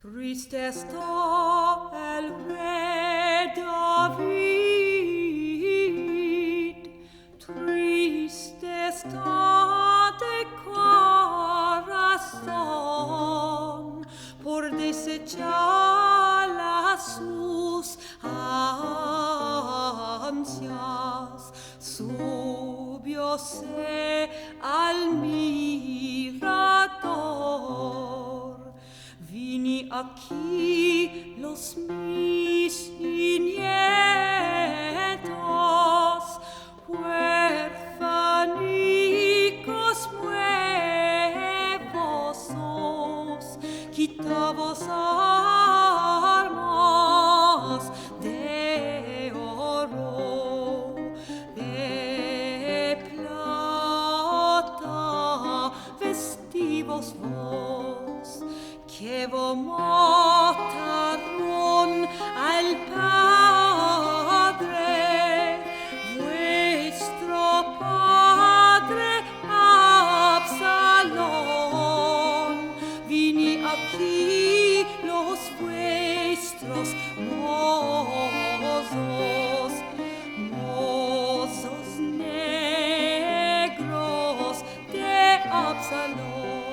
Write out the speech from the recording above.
Triste está el rey David, triste está de corazón por desechar las sus ansias. Subióse al mirador. Vini aquí los mis nietos, huérfanicos nuevos sos, quitavos armas de oro, de plata, vestivos vos, que vos mataron al Padre, vuestro Padre Absalón. Vini aquí los vuestros mozos negros de Absalón.